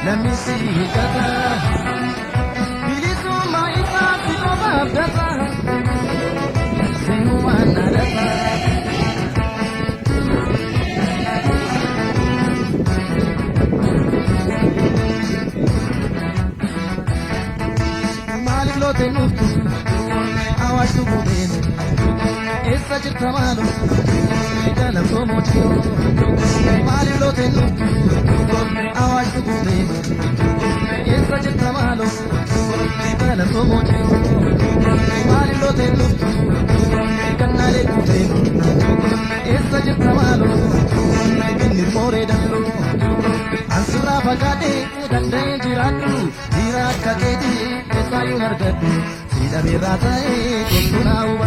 Let me see you better. Bilisuma itati toba better. Sing one another. Malilo tenutu, awashu bubeni. Essa chitamano, dala promotion. Malilo tenutu, awashu bubeni. Essa chitamano, dala promotion. Malilo tenutu, canale tuteno. Essa chitamano, inni more dalo. Ansura bagade, dande jiratu, jirat kaketi, essa yunargatu. Sida birata e, kunduna uba.